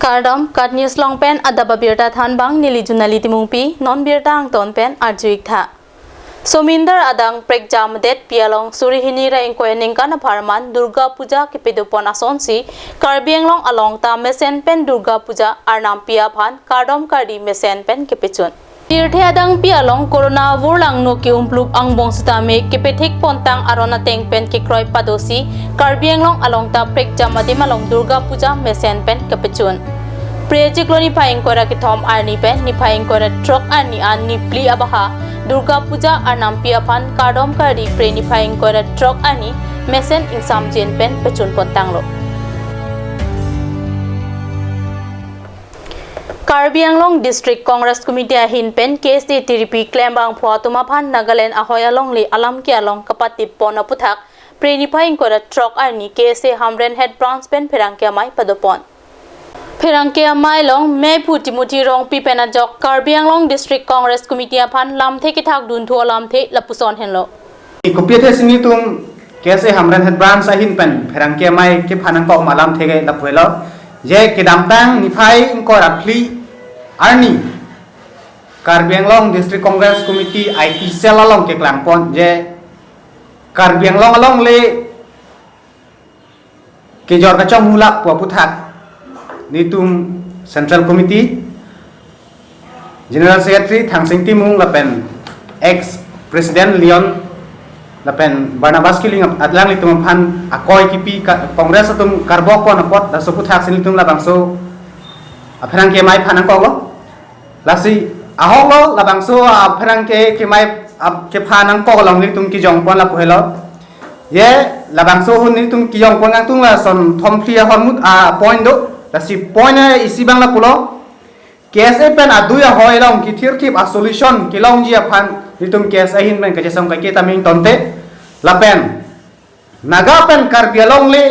Kardam kat news long pen adaba birta than bang nili junali timungpi non birta ang ton pen arjuik tha. Sominder adang prekjam det pialong surihini ra inkoyaning kana pharman Durga Puja ke pedupon asonsi Karbianglong along ta mesen pen Durga Puja arnam pia phan Kardam kardi mesen pen ke pechun. Tirthe adang pialong corona wurlang no ki umpluk ang bongsutame ke pethik pontang arona teng pen ke kroi padosi Karbianglong along ta prekjam adimalong Durga Puja mesen pen ke pechun. Prejik lo ni paing kora ki thom arni pen ni paing kora trok arni an ni pli abaha Durga Puja arnam pia phan Kardam kardi pre ni paing kora trok arni mesen insam jen pen pechun pontang lo. Karbianglong District Congress Committee ahin pen KSD TDP klembang phwa tumaphan Nagaland ahoy along li alam ki along kapatip pona puthak pre ni paing kora trok arni KSD Hamren Head Branch pen pherangke amai padopon. Pherangke amai long me phuti muthi rong pi pena jok Karbianglong District Congress Committee aphan lam the ki thak dun tho lam the lapuson henlo. Kopi the sini tum KSD Hamren Head Branch ahin pen pherangke amai ke phanang ko malam the ge lapuelo je kedam tang ni phai ko rapli arni Karbianglong District Congress Committee IT cell along ke klampon je Karbianglong along le ke jor ka chong hulak pu puthak nitum Central Committee General Secretary Thangsing Timung lapen ex President Leon lapen Barnabas Kiling atlang litum phan akoy kipi Congress atum karbok kon pot da so puthak sin litum labangso apherang ke mai phanang ko lo lasi ahok lo labangso apherang ke mai ke phanang ko long litum ki jong pon la pohelo ye labangso hun litum ki jong pon ngang tung la son thom thlia hormut point do lasi point isi bang la pulo KSA pen aduya hoy long ki thir khip a solution ki long ji aphan litum KSA hin pen ka jesam ka ke taming tonte lapen naga pen Karbianglong le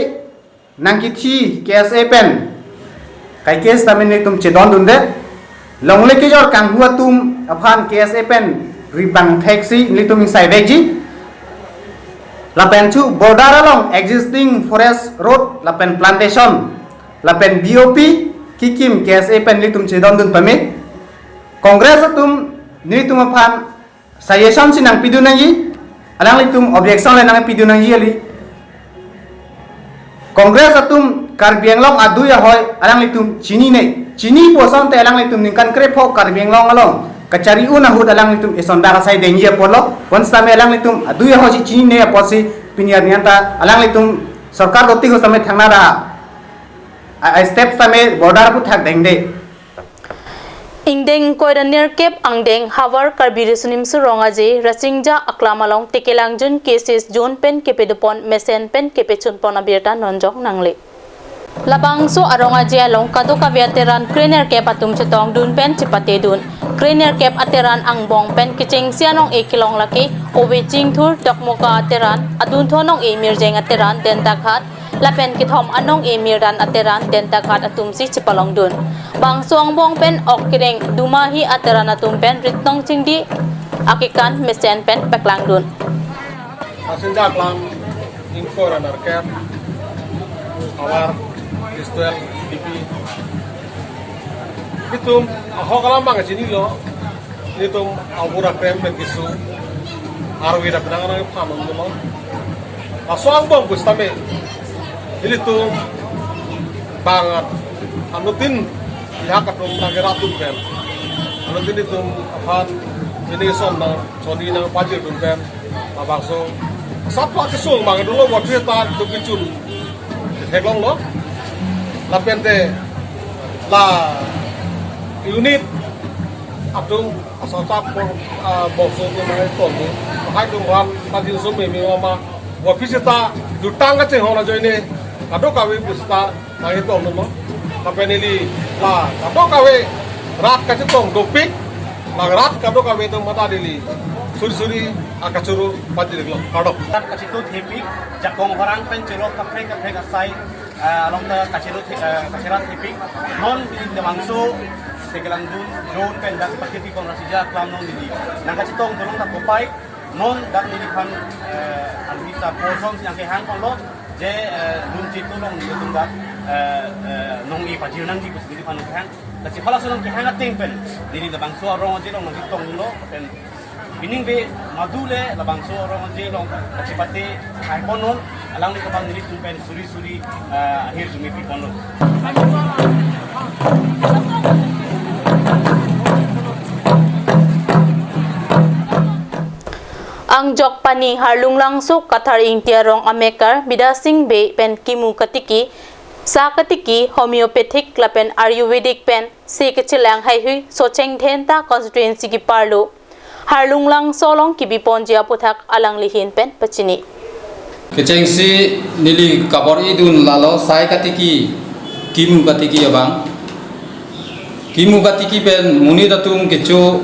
nang ki thi KSA pen kai kes tamin litum chedon dunde long le ki jor kang hua tum aphan KSA pen ribang taxi litum insai veji lapen chu border along existing forest road lapen plantation lapen BOP kikim KSA pen litum chedon dun pamit Congress atum nitum aphan suggestion sinang pidunangi alang litum objection le nang pidunangi ali Congress atum Karbianglong adu ya hoy alang litum chini ne chini poson te alang litum ningkan krepho Karbianglong along kacari una hud alang litum esonda sai dengi polo ponsta me alang litum adu ya hoy chini ne posi piniar nianta alang litum sarkar doti ho same thangnara step same border pu thak dengde Ingdeng koidan nerkep angdeng hawar karbiri sunim suronga je rachingja aklamalong tekelangjun cases zone pen kepedupon mesen pen kepechun pona birta nonjok nangle labangso aronga je along kado ka veteran trainer ke patum chetong dun pen chipate dun trainer kep ateran angbong pen kiching sianong e kilong laki owe chingthur dokmoka ateran adun thonong e mirjeng ateran den takhat lapen kithom anong e mirdan ateran den takhat atumsi chipalong dun bangsuang bong pen okireng dumahi ateran atum pen ritnong chingdi akikan mesen pen peklang dun Passenger plan info runner cap awar Israel DP itum ahok alam bang sini lo itum awura krem pen kisu arwira penangan pamon lo asuang bong gustame itum banget anutin lihat katum nageratum pen anutin itum apaan ini sonna soni nang pajir dun pen abangso satwa kesung bang dulu buat kita tu kicun heglong lo lapente la unit atung asal por boso ke mai tolu hai tu wan pajir so me mama buat kita dutang ka ceng hona joine kado kawe kita ngai tolu lo lapene li la kado kawe rat ka cetong dopik Nagrat kado kawe tu mata dili suri akacuru pati dilo kado kacitu hipi jakong orang pencelo kafe kasai along the kacirat hipi non di mangso segelang dun drone pendak pakai kong rasija klam non dili nang kacitong tulong tak kopai non dak ni kan alisa porson yang kehan kon lo je dun citulong di tundak nong i pajir nang di bus di panu kan tapi kalau sudah kita ting pen diri labang so orang aja long nang tong lo pen bining be madule labang so orang aja long kasi pati hai ponon alang ni kapang diri pen suri akhir jumi pi ponon Ang Jokpani harlung langsuk kathar ingtia rong amekar bidasing be pen kimu katiki sa katiki homeopathic lapen ayurvedic pen se kechilang hai hui socheng thenta constituency ki parlo harlung lang solong ki biponjia puthak alang lihin pen pachini kecheng si nili kabor idun lalo sai katiki kimu katiki abang kimu katiki pen muni datung kecho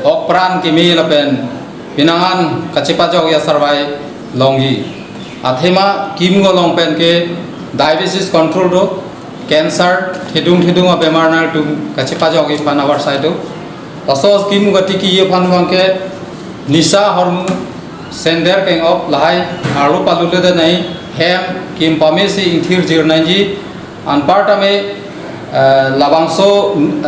okpran kimi lapen pinangan kacepa jog ya sarvai longi athema kim go long pen ke diabetes control do cancer thedung bemar na tu kacepa jog i pan our side do asos kim gati ki ye pan bang ke nisa hormu sender keng op lahai aru palule da nai hem kim pamesi inthir jir nanji an partame labangso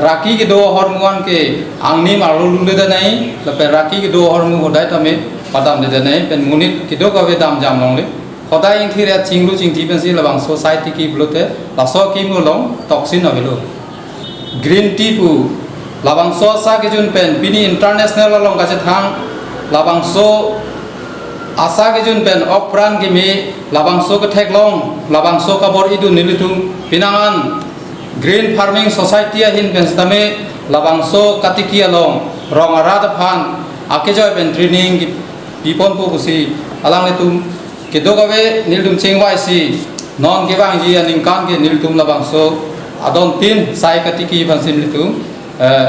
raki ke do hormuan ke angni maru lule da nai lape raki ke do hormu hodai tame padam de nai pen munit ke do ka ve dam jam long le hodai inthir ya chinglu chingthi pen si labangso society ki blote laso kim long toxin avelo green tea pu labangso sa ke jun pen bini international long ka che thang labangso asa ke jun pen opran ke me labangso ke thek long labangso ka bor idu nilitum pinangan green farming society hin pen stame labangso katiki along rong arad phan akejoy pen training ki pipon pu busi alang letum ke dogawe nildum chengwai si non ke bang ji aning kan ke nildum labangso adon tin sai katiki ban sim litum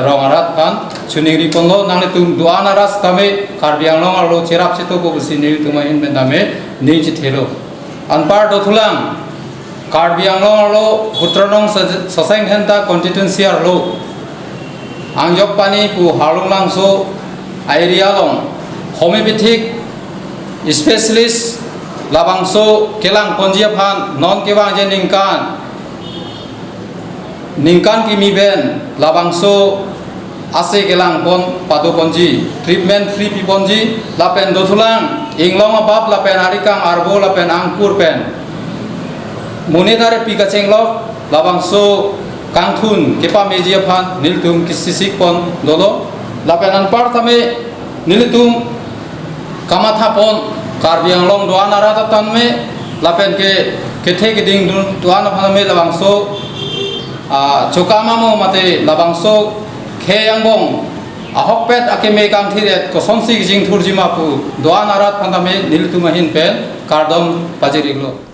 rong arat phan chuning ri ponlo nang letum duana ras tame karbiang long alo cherap chito pu busi nildum hin pen tame ni chi thelo anpar do thulang karbiang long alo hutranong saseng henta constituency alo angjok pani pu halung langso area long homeopathic specialist labangso kelang ponjia phan non kewang je ningkan kimi ben labangso ase kelang pon padu ponji treatment free pi ponji lapen dothulang inglong abab lapen harikang arbo lapen angkur pen monetary pi ka chenglok labangso kangthun kepa mejia phan niltum kisisik pon dolo lapen anpar tame niltum kamatha pon karbiang long doana rata tanme lapen ke kethe ke ding doana phaname labangso chokama mo mate labangso kheyang bong ahokpet akeme kang thiret ko somsi jing thurjima pu doana rat phaname niltuma hin pen kardom pajiriglo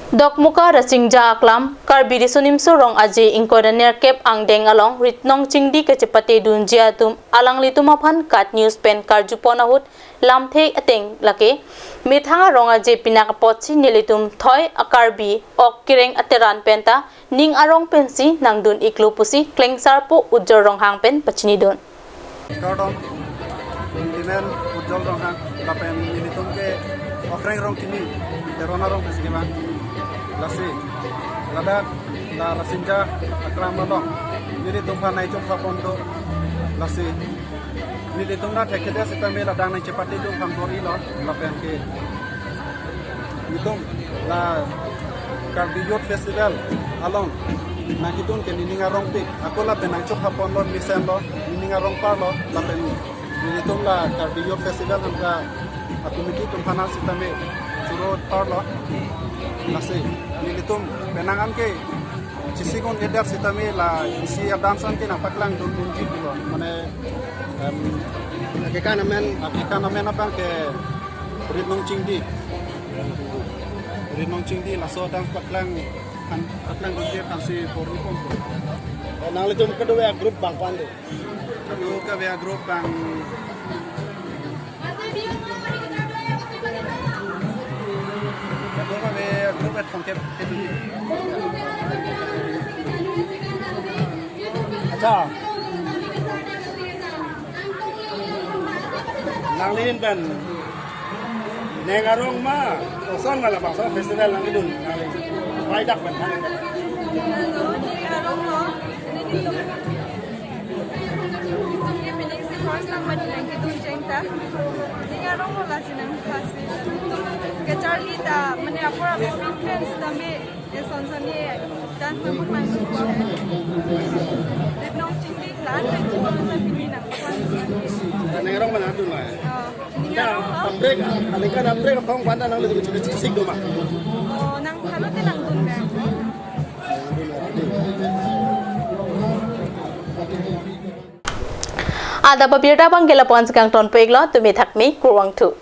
Dokmuka rasingja aklam karbiri sunimso rong aji ingkodaner kep angdeng along ritnong chingdi kecepate dunjia tum alang litumaphan kat news pen karjuponahut lamthe ateng lake mithanga rong aji pinakapotsi nilitum thoi akarbi ok kireng ateran penta ning arong pensi nangdun iklupusi klengsarpo ujjor rong hang pen pachini don kardom dinen ujjol rong hang lapen nilitum ke okreng rong kini terona rong peskiman lasi ladak la rasinja akram malong nili tumpa nai chumpa pondo lasi nili tumna thekede sitame ladang nai chepati dum hamdori lo lapen ke itum la Karbiyot festival along nakitun ke nininga rong pik ako la penang chumpa pondo misen lo nininga rong pa lo lapen nili tum la Karbiyot festival hamka atumiki tumpa na sitame churot parlo nasi nilitum benangan ke cisikon edar sitame la isi dansan ke napaklang dun dunji dulu mane akikana men apa ke ritnong cingdi la so dang paklang dunji tansi porni pompo nang litum kedua grup bang pande kedua grup bang अच्छा nanglin ben Nengarong ma, osan malah bangsa festival nang idun, nang paidak ben nang. Nengarong mana idun lah. Ya, break, alika na break pang banda nang lugu sik do ma. Oh, nang halo te nang dun ka. Ada babirda bang gela pons kang ton peglo tumi thakmi kurwang thu.